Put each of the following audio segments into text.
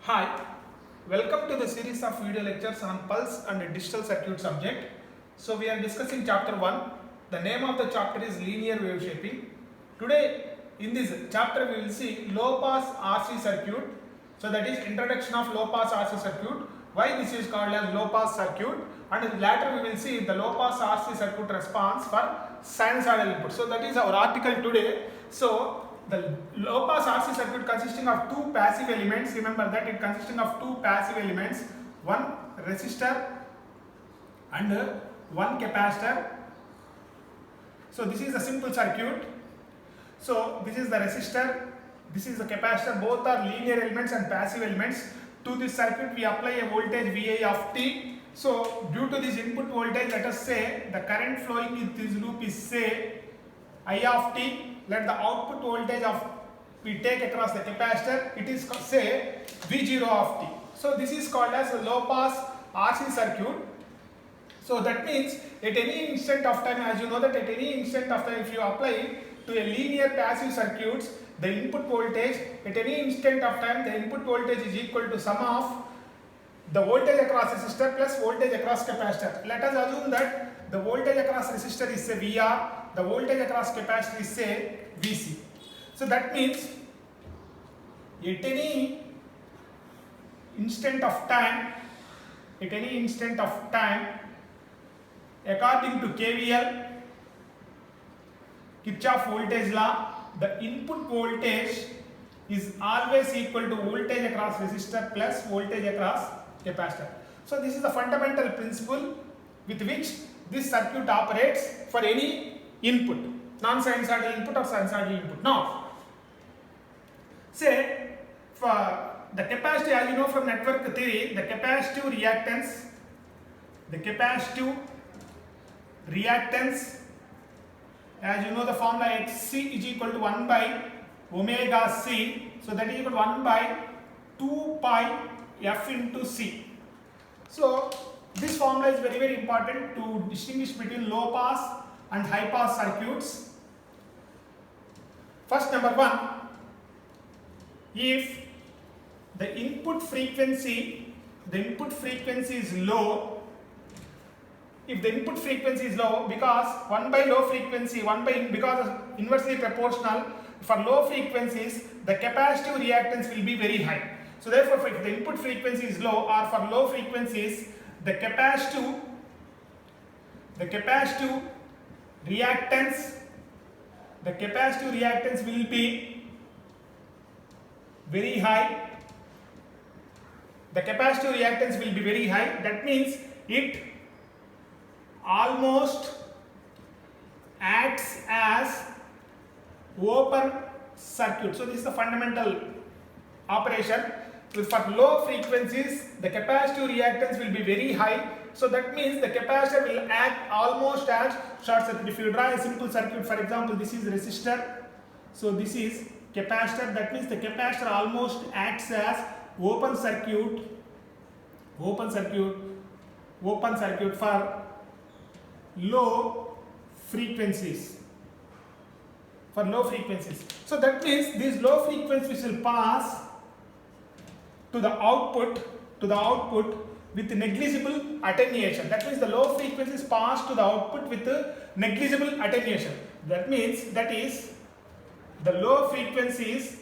Hi, welcome to the series of video lectures on pulse and digital circuit subject. So we are discussing chapter 1. The name of the chapter is linear wave shaping. Today in this chapter we will see low pass RC circuit. So that is introduction of low pass RC circuit. Why this is called as low pass circuit, and later we will see the low pass RC circuit response for sinusoidal input. So that is our article today. So the low pass RC circuit consisting of two passive elements. Remember that it consisting of two passive elements, one resistor and one capacitor. So this is a simple circuit. So this is the resistor, this is the capacitor. Both are linear elements and passive elements. To this circuit we apply a voltage VI of t. So due to this input voltage, let us say the current flowing in this loop is say I of t. Let the output voltage of we take across the capacitor, it is say V0 of t. So this is called as a low pass RC circuit. So that means at any instant of time, as you know that at any instant of time, if you apply to a linear passive circuits, the input voltage at any instant of time, the input voltage is equal to sum of the voltage across resistor plus voltage across capacitor. Let us assume that the voltage across resistor is say VR, the voltage across capacitor is say VC. So that means at any instant of time, according to KVL, Kirchhoff voltage law, the input voltage is always equal to voltage across resistor plus voltage across capacitor. So this is the fundamental principle with which this circuit operates for any input, non-sinusoidal input or sinusoidal input. Now, say for the capacitive, as you know from network theory, the capacitive reactance, as you know the formula Xc is equal to 1 by omega c. So that is equal to 1 by 2 pi f into c. So this formula is very, very important to distinguish between low pass and high pass circuits. First, number one, if the input frequency is low, because 1 by low frequency, because inversely proportional, for low frequencies the capacitive reactance will be very high. So therefore, if the input frequency is low or for low frequencies, the capacitive reactance will be very high. The capacitive reactance will be very high. That means it almost acts as open circuit. So this is the fundamental operation. For low frequencies, the capacitive reactance will be very high. So that means the capacitor will act almost as short circuit. If you draw a simple circuit, for example, this is resistor, so this is capacitor. That means the capacitor almost acts as open circuit for low frequencies. So that means these low frequencies will pass to the output with negligible attenuation. That means the low frequencies pass to the output with negligible attenuation. That means the low frequencies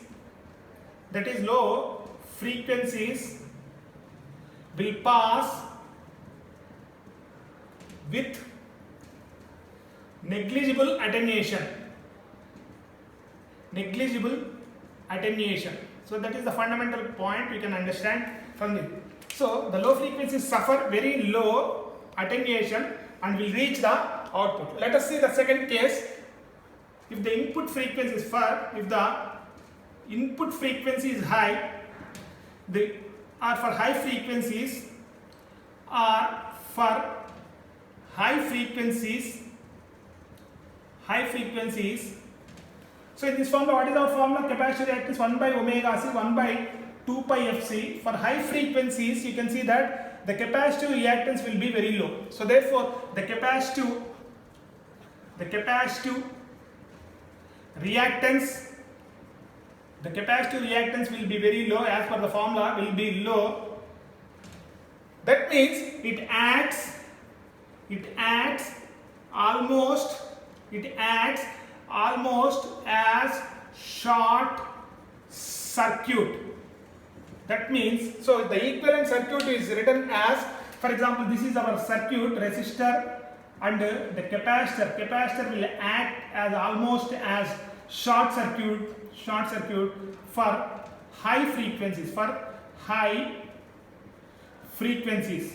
will pass with negligible attenuation. So that is the fundamental point we can understand from this. So the low frequencies suffer very low attenuation and will reach the output. Let us see the second case. If the input frequency is high, for high frequencies. So in this formula, what is our formula? Capacitor reactance 1 by omega c, 1 by 2 pi fc. For high frequencies, you can see that the capacitive reactance will be very low. So therefore, the capacitive reactance the capacitive reactance will be very low, as per the formula will be low. That means it acts almost as short circuit. That means, so the equivalent circuit is written as, for example, this is our circuit, resistor and the capacitor. Capacitor will act as almost as short circuit for high frequencies.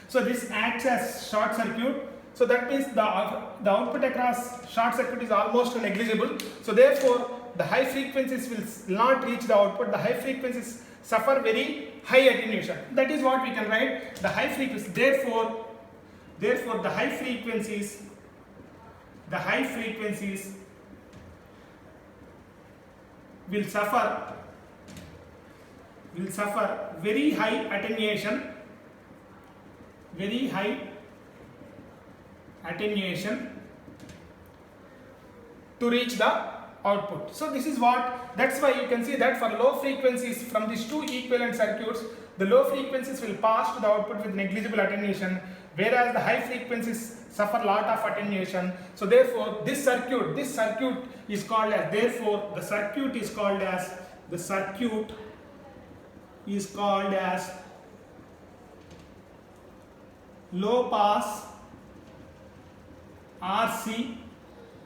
So this acts as short circuit. So that means the output across short circuit is almost negligible. So therefore the high frequencies will not reach the output. The high frequencies suffer very high attenuation. That is what we can write, the high frequencies. Therefore the high frequencies will suffer very high attenuation to reach the output. So this is that's why you can see that for low frequencies from these two equivalent circuits, the low frequencies will pass to the output with negligible attenuation, whereas the high frequencies suffer lot of attenuation. So therefore this circuit is called as, low pass RC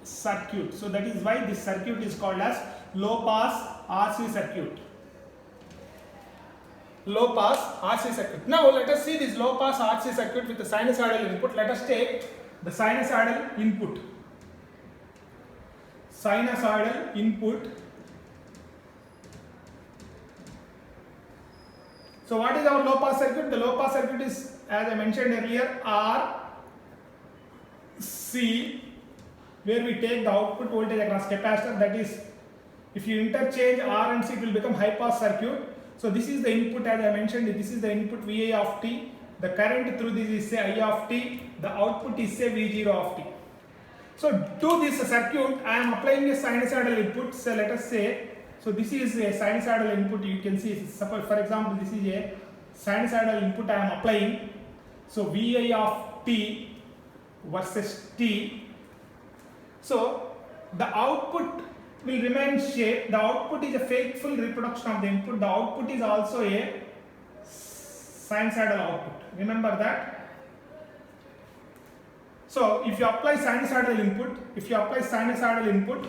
circuit. So that is why this circuit is called as low pass RC circuit. Low pass RC circuit. Now let us see this low pass RC circuit with the sinusoidal input. Let us take the sinusoidal input. So what is our low pass circuit? The low pass circuit is, as I mentioned earlier, RC, where we take the output voltage across capacitor. That is, if you interchange R and C, it will become high pass circuit. So this is the input, as I mentioned, this is the input VI of t. The current through this is say I of t. The output is say V0 of t. So to this circuit, I am applying a sinusoidal input. So let us say, so this is a sinusoidal input. You can see, suppose for example, this is a sinusoidal input I am applying. So Vi of t versus t. So the output will remain shape. The output is a faithful reproduction of the input. The output is also a sinusoidal output. Remember that. So if you apply sinusoidal input,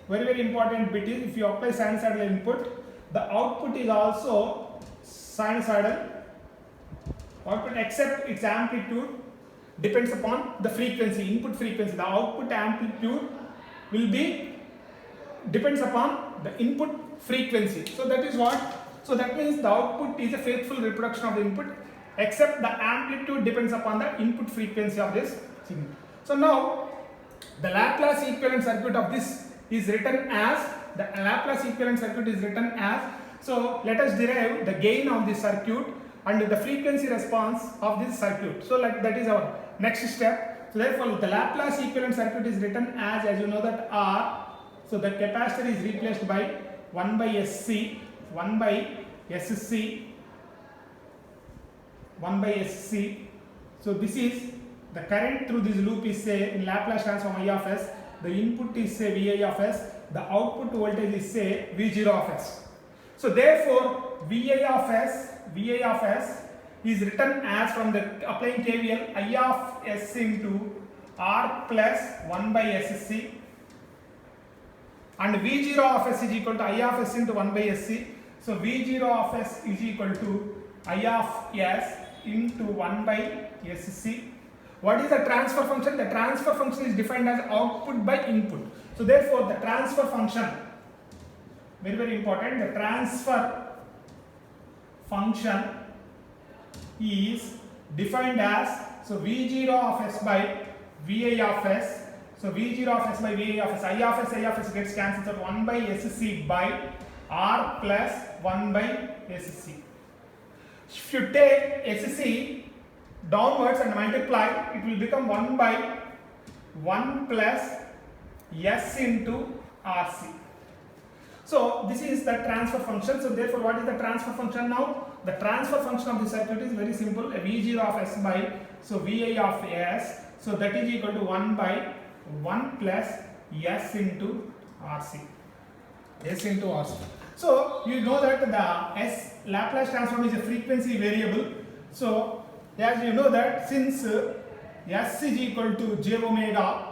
very important bit is, if you apply sinusoidal input, the output is also sinusoidal output, except its amplitude depends upon the frequency, input frequency. The output amplitude will be depends upon the input frequency. So that is what. So that means the output is a faithful reproduction of the input, except the amplitude depends upon the input frequency of this signal. So now the Laplace equivalent circuit of this is written as, so let us derive the gain of this circuit and the frequency response of this circuit. So that is our next step. So therefore the Laplace equivalent circuit is written as you know that R. So the capacitor is replaced by 1 by SC. So this is the current through this loop is say in Laplace transform I of s. The input is say Vi of s. The output voltage is say V0 of s. So therefore Vi of s is written as, from the applying KVL, I of s into R plus 1 by SC, and V0 of s is equal to I of s into 1 by SC. So V0 of s is equal to I of s into 1 by SC. What is the transfer function? The transfer function is defined as output by input. So therefore the transfer function, very important, the transfer function is defined as, so V0 of s by Vi of s. So V0 of s by Vi of s, I of s gets cancelled. So 1 by SC by R plus 1 by SC. If you take SC downwards and multiply, it will become 1 by 1 plus S into RC. So this is the transfer function. So therefore, what is the transfer function now? The transfer function of the circuit is very simple. A V0 of S by, so Vi of S, so that is equal to 1 by 1 plus S into RC. S into RC. So you know that the S Laplace transform is a frequency variable. So as you know that since S is equal to j omega,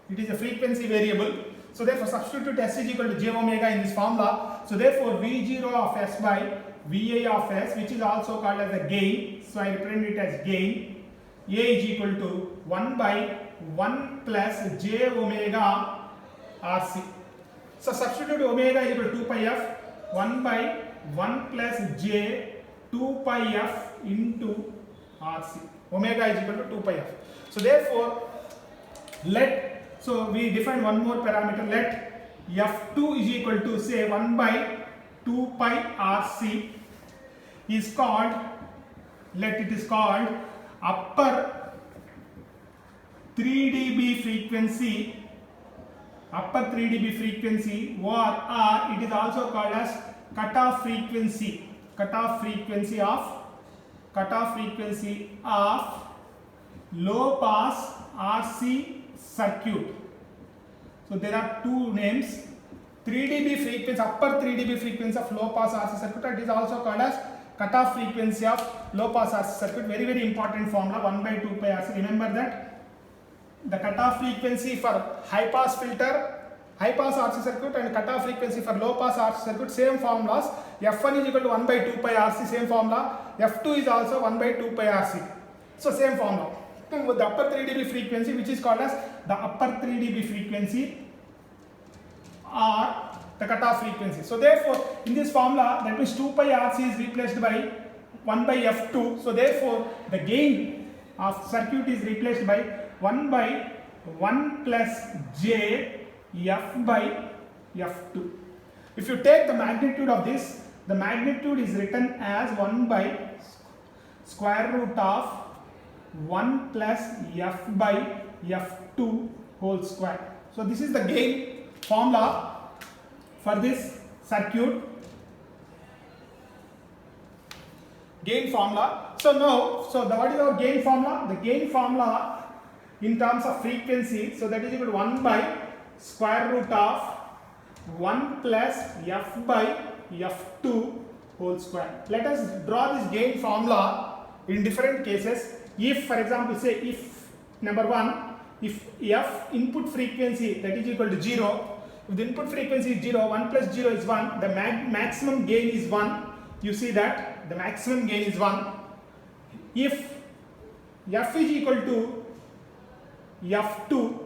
it is a frequency variable. So therefore substitute S is equal to j omega in this formula. So therefore V0 of S by Vi of S, which is also called as the gain. So I represent it as gain. A is equal to 1 by 1 plus j omega RC. So substitute omega is equal to 2 pi f, 1 by 1 plus j 2 pi f into RC. Omega is equal to 2 pi f. So therefore, so we define one more parameter. Let f2 is equal to say 1 by 2 pi RC is called, let it is called upper 3 dB frequency, upper 3 dB frequency, or it is also called as cutoff frequency, cutoff frequency of low pass RC circuit. So there are two names, 3 dB frequency, upper 3 dB frequency of low pass RC circuit. It is also called as cutoff frequency of low pass RC circuit. Very very important formula, 1 by 2 pi RC. Remember that the cutoff frequency for high pass filter, high pass RC circuit, and cutoff frequency for low pass RC circuit, same formulas. F1 is equal to 1 by 2 pi RC, same formula. F2 is also 1 by 2 pi RC. So same formula. With the upper 3 dB frequency, which is called as the upper 3 dB frequency or the cutoff frequency. So therefore, in this formula, that means 2 pi RC is replaced by 1 by F2. So therefore, the gain of circuit is replaced by 1 by 1 plus j F by F2. If you take the magnitude of this, the magnitude is written as 1 by square root of 1 plus F by F2 whole square. So this is the gain formula for this circuit. Gain formula. So now, what is our gain formula? The gain formula in terms of frequency, so that is equal to 1 by square root of 1 plus F by F2 whole square. Let us draw this gain formula in different cases. If, for example, say if number 1, if F input frequency that is equal to 0, if the input frequency is 0, 1 plus 0 is 1, the maximum gain is 1. You see that the maximum gain is 1. If F is equal to F2,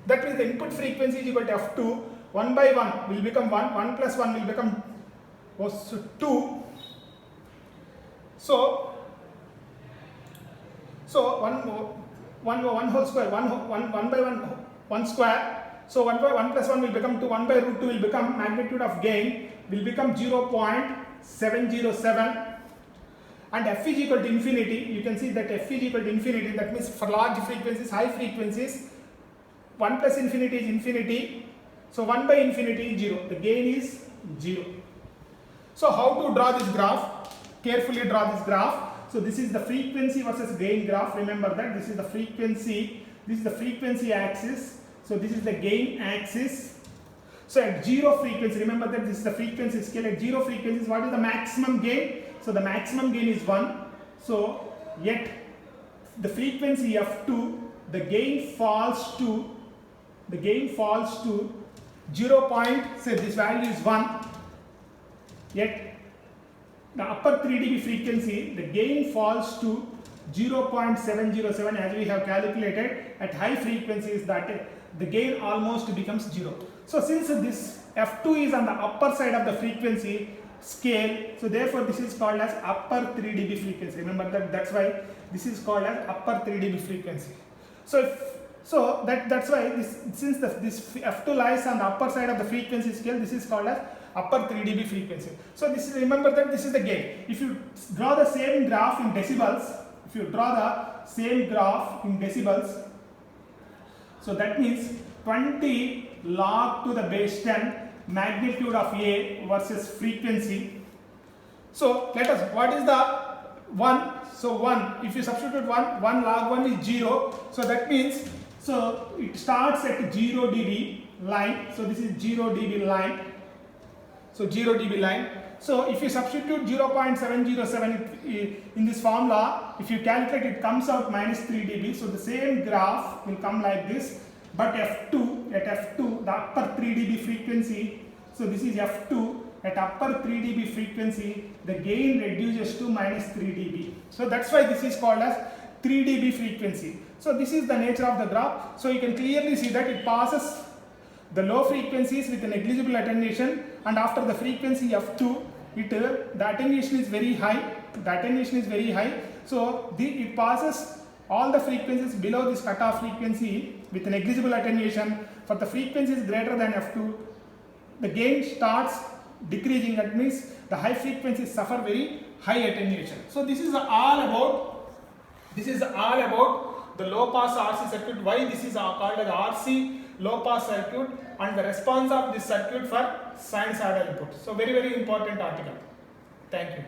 that means the input frequency is equal to F2, 1 by 1 will become 1, 1 plus 1 will become 2. So 1 whole square, 1 by 1 square. So 1 by 1 plus 1 will become 2, 1 by root 2 will become magnitude of gain will become 0.707. And F is equal to infinity. You can see that F is equal to infinity. That means for large frequencies, high frequencies, 1 plus infinity is infinity. So 1 by infinity is 0. The gain is 0. So how to draw this graph? Carefully draw this graph. So this is the frequency versus gain graph. Remember that this is the frequency axis. So this is the gain axis. So at 0 frequency, remember that this is the frequency scale. At 0 frequencies, what is the maximum gain? So the maximum gain is 1. So yet the frequency F2, the gain falls to 0. Say this value is 1. Yet the upper 3 dB frequency, the gain falls to 0.707 as we have calculated. At high frequencies, that the gain almost becomes 0. So since this F2 is on the upper side of the frequency scale, so therefore this is called as upper 3 dB frequency. Remember that, that's why this is called as upper 3 dB frequency. So that's why since this F2 lies on the upper side of the frequency scale, this is called as upper 3 dB frequency. So this is, remember that this is the gain. If you draw the same graph in decibels, so that means 20 log to the base 10 magnitude of A versus frequency. So let us, what is the 1? So 1, if you substitute 1 log 1 is 0. So that means, so it starts at 0 dB line. So this is 0 dB line. So 0 dB line. So if you substitute 0.707 in this formula, if you calculate, it comes out minus 3 dB. So the same graph will come like this. But F2, at F2, the upper 3 dB frequency, so this is F2, at upper 3 dB frequency, the gain reduces to minus 3 dB. So that's why this is called as 3 dB frequency. So this is the nature of the graph. So you can clearly see that it passes the low frequencies with a negligible attenuation, and after the frequency F2, the attenuation is very high. So it passes all the frequencies below this cutoff frequency with a negligible attenuation. For the frequencies greater than F2, the gain starts decreasing. That means the high frequencies suffer very high attenuation. So this is all about the low pass RC circuit. Why this is called as RC low pass circuit, and the response of this circuit for sinusoidal input. So very important article. Thank you.